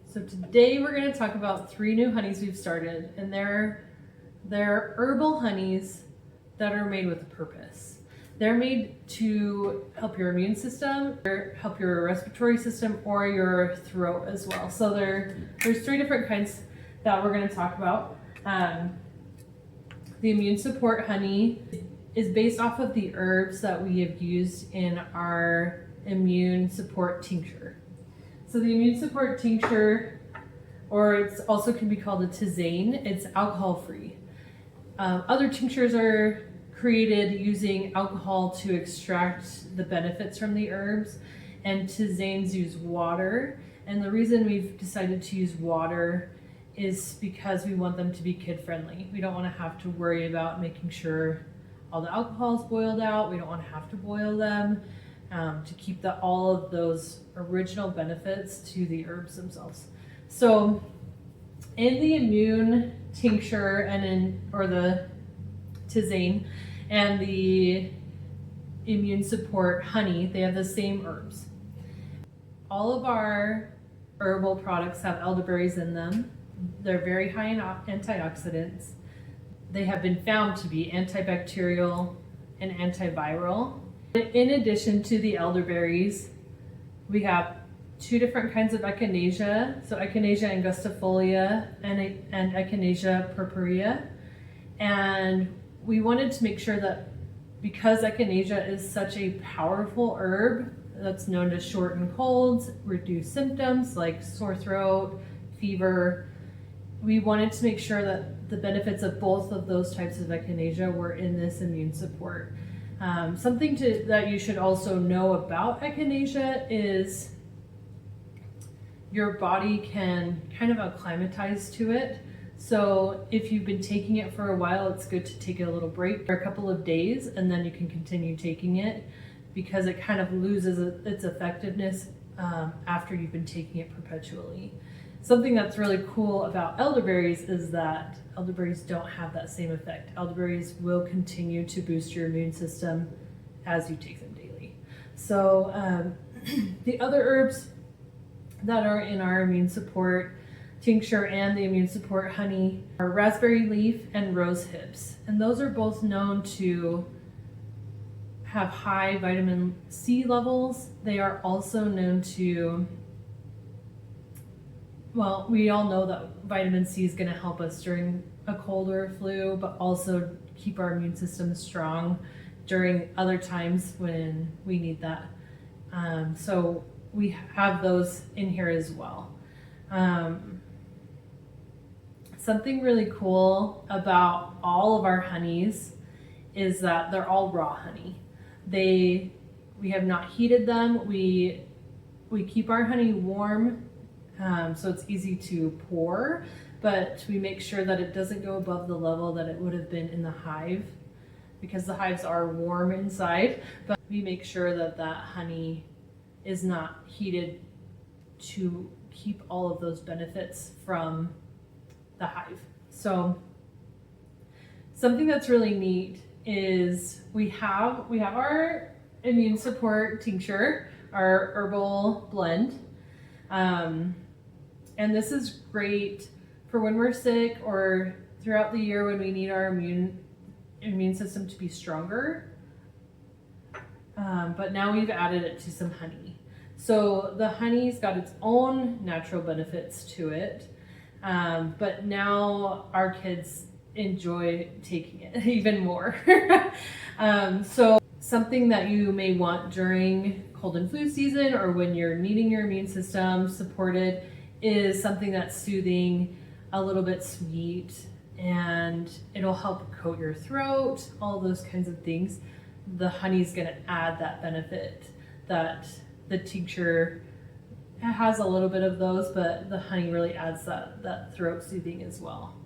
So today we're going to talk about 3 new honeys we've started, and they're herbal honeys that are made with a purpose. They're made to help your immune system, or help your respiratory system, or your throat as well. So there's 3 different kinds that we're going to talk about. The immune support honey is based off of the herbs that we have used in our immune support tincture. So the immune support tincture, or it's also can be called a Tisane, it's alcohol free. Other tinctures are created using alcohol to extract the benefits from the herbs, and Tisanes use water. And the reason we've decided to use water is because we want them to be kid friendly. We don't want to have to worry about making sure all the alcohol is boiled out. We don't want to have to boil them. To keep all of those original benefits to the herbs themselves. So in the immune tincture or the Tisane and the immune support honey, they have the same herbs. All of our herbal products have elderberries in them. They're very high in antioxidants. They have been found to be antibacterial and antiviral. In addition to the elderberries, we have 2 different kinds of echinacea. So echinacea angustifolia and echinacea purpurea. And we wanted to make sure that because echinacea is such a powerful herb that's known to shorten colds, reduce symptoms like sore throat, fever, we wanted to make sure that the benefits of both of those types of echinacea were in this immune support. Something that you should also know about echinacea is your body can kind of acclimatize to it. So if you've been taking it for a while, it's good to take a little break for a couple of days, and then you can continue taking it, because it kind of loses its effectiveness after you've been taking it perpetually. Something that's really cool about elderberries is that elderberries don't have that same effect. Elderberries will continue to boost your immune system as you take them daily. So the other herbs that are in our immune support tincture and the immune support honey are raspberry leaf and rose hips. And those are both known to have high vitamin C levels. They are also known to, well, we all know that vitamin C is going to help us during a cold or a flu, but also keep our immune system strong during other times when we need that. So we have those in here as well. Something really cool about all of our honeys is that they're all raw honey. We have not heated them. We keep our honey warm, so it's easy to pour, but we make sure that it doesn't go above the level that it would have been in the hive, because the hives are warm inside, but we make sure that that honey is not heated to keep all of those benefits from the hive. So something that's really neat is we have our immune support tincture, our herbal blend. And this is great for when we're sick or throughout the year when we need our immune system to be stronger. But now we've added it to some honey. So the honey's got its own natural benefits to it. But now our kids enjoy taking it even more. So something that you may want during cold and flu season, or when you're needing your immune system supported, is something that's soothing, a little bit sweet, and it'll help coat your throat, all those kinds of things. The honey's going to add that benefit that the tincture has a little bit of those, but the honey really adds that throat soothing as well.